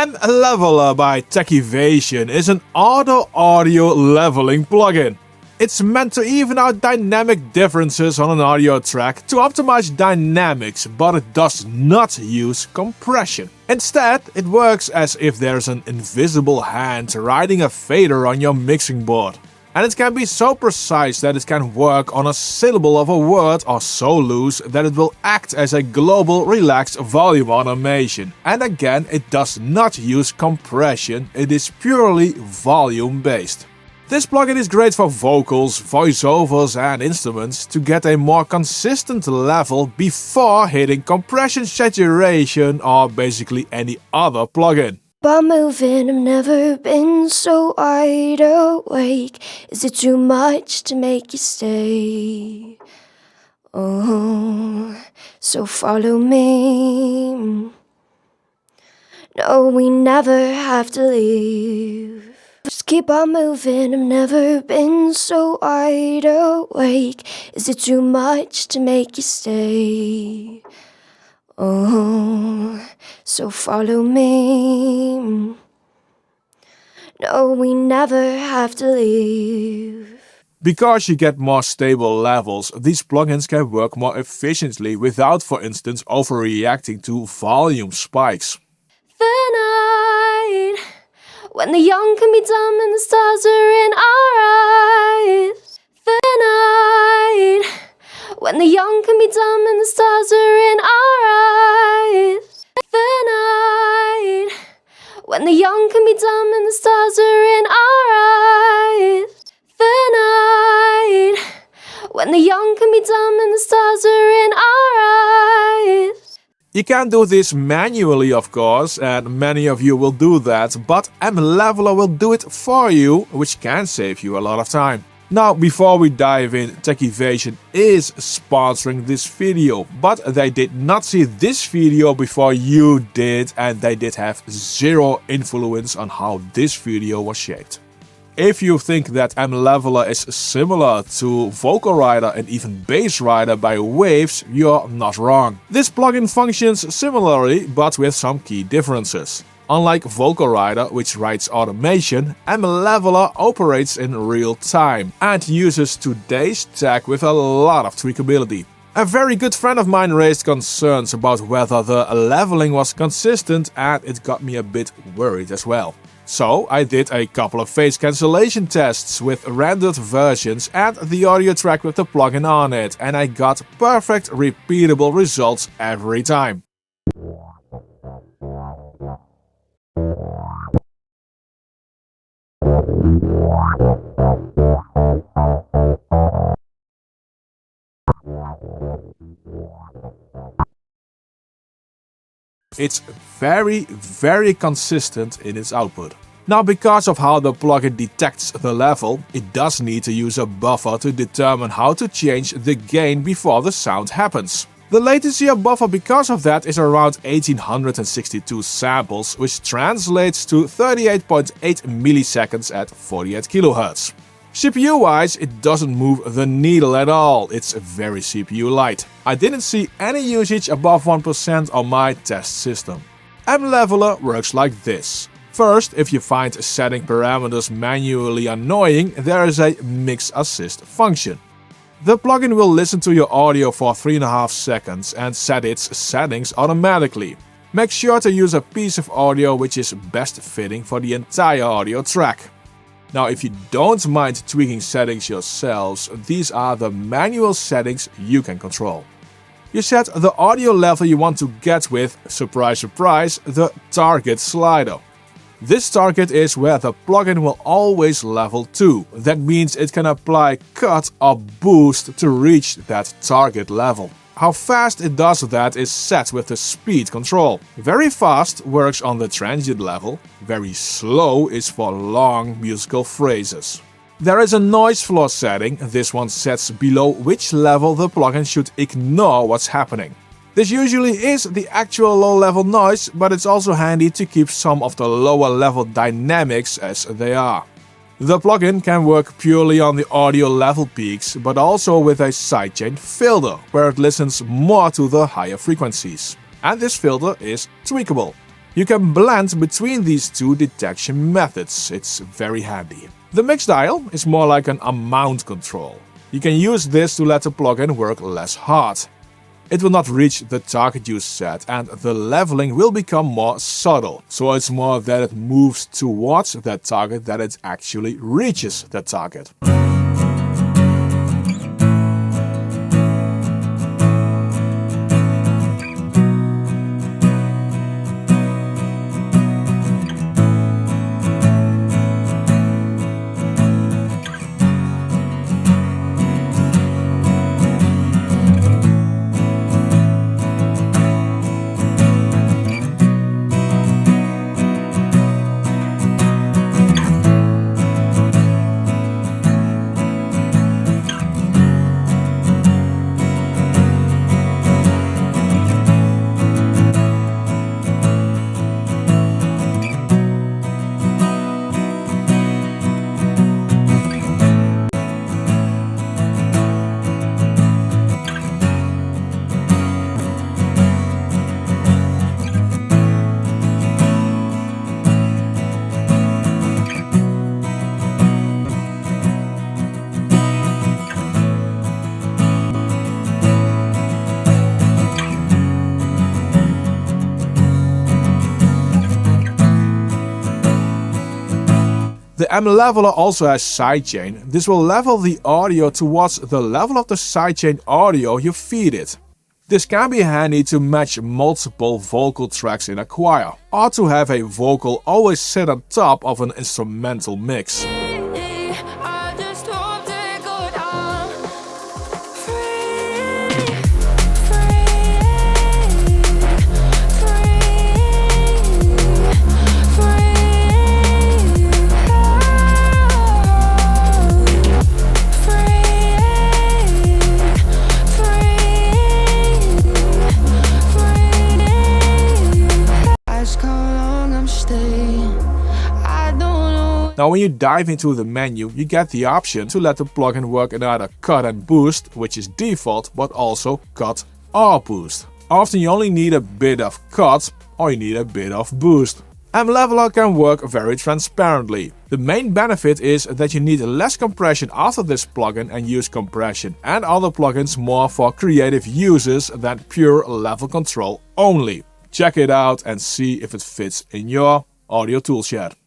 mLeveler by Techivation is an audio leveling plugin. It's meant to even out dynamic differences on an audio track to optimize dynamics, but it does not use compression. Instead, it works as if there's an invisible hand riding a fader on your mixing board. And it can be so precise that it can work on a syllable of a word, or so loose that it will act as a global relaxed volume automation. And again, it does not use compression, it is purely volume based. This plugin is great for vocals, voiceovers and instruments to get a more consistent level before hitting compression saturation or basically any other plugin. But moving, I've never been so wide awake. Is it too much to make you stay? Oh, so follow me. No, we never have to leave. Just keep on moving, I've never been so wide awake. Is it too much to make you stay? Oh, so follow me. No, we never have to leave. Because you get more stable levels, these plugins can work more efficiently without, for instance, overreacting to volume spikes. The night when the young can be dumb and the stars are in our eyes. The night when the young can be dumb and the stars are in our eyes. The night when the young can be dumb and the stars are in our eyes. The night when the young can be dumb and the stars are in our eyes. You can do this manually, of course, and many of you will do that, but mLeveler will do it for you, which can save you a lot of time. Now, before we dive in, Techivation is sponsoring this video, but they did not see this video before you did, and they did have zero influence on how this video was shaped. If you think that mLeveler is similar to Vocal Rider and even Bass Rider by Waves, you're not wrong. This plugin functions similarly, but with some key differences. Unlike Vocal Rider, which writes automation, mLeveler operates in real time and uses today's tech with a lot of tweakability. A very good friend of mine raised concerns about whether the leveling was consistent, and it got me a bit worried as well. So I did a couple of phase cancellation tests with rendered versions and the audio track with the plugin on it, and I got perfect repeatable results every time. It's very consistent in its output. Now, because of how the plugin detects the level, it does need to use a buffer to determine how to change the gain before the sound happens. The latency of buffer because of that is around 1862 samples, which translates to 38.8 milliseconds at 48 kHz. CPU-wise, it doesn't move the needle at all, it's very CPU light. I didn't see any usage above 1% on my test system. mLeveler works like this. First, if you find setting parameters manually annoying, there is a mix assist function. The plugin will listen to your audio for 3.5 seconds and set its settings automatically. Make sure to use a piece of audio which is best fitting for the entire audio track. Now, if you don't mind tweaking settings yourselves, these are the manual settings you can control. You set the audio level you want to get with, surprise surprise, the target slider. This target is where the plugin will always level to. That means it can apply cut or boost to reach that target level. How fast it does that is set with the speed control. Very fast works on the transient level, very slow is for long musical phrases. There is a noise floor setting, this one sets below which level the plugin should ignore what's happening. This usually is the actual low-level noise, but it's also handy to keep some of the lower-level dynamics as they are. The plugin can work purely on the audio level peaks, but also with a sidechain filter, where it listens more to the higher frequencies. And this filter is tweakable. You can blend between these two detection methods, it's very handy. The mix dial is more like an amount control. You can use this to let the plugin work less hard. It will not reach the target you set and the leveling will become more subtle, so it's more that it moves towards that target than it actually reaches that target. The M leveler also has sidechain. This will level the audio towards the level of the sidechain audio you feed it. This can be handy to match multiple vocal tracks in a choir, or to have a vocal always sit on top of an instrumental mix. Now when you dive into the menu, you get the option to let the plugin work in either cut and boost, which is default, but also cut or boost. Often you only need a bit of cut or you need a bit of boost. M leveler can work very transparently. The main benefit is that you need less compression after this plugin and use compression and other plugins more for creative uses than pure level control only. Check it out and see if it fits in your audio toolshed.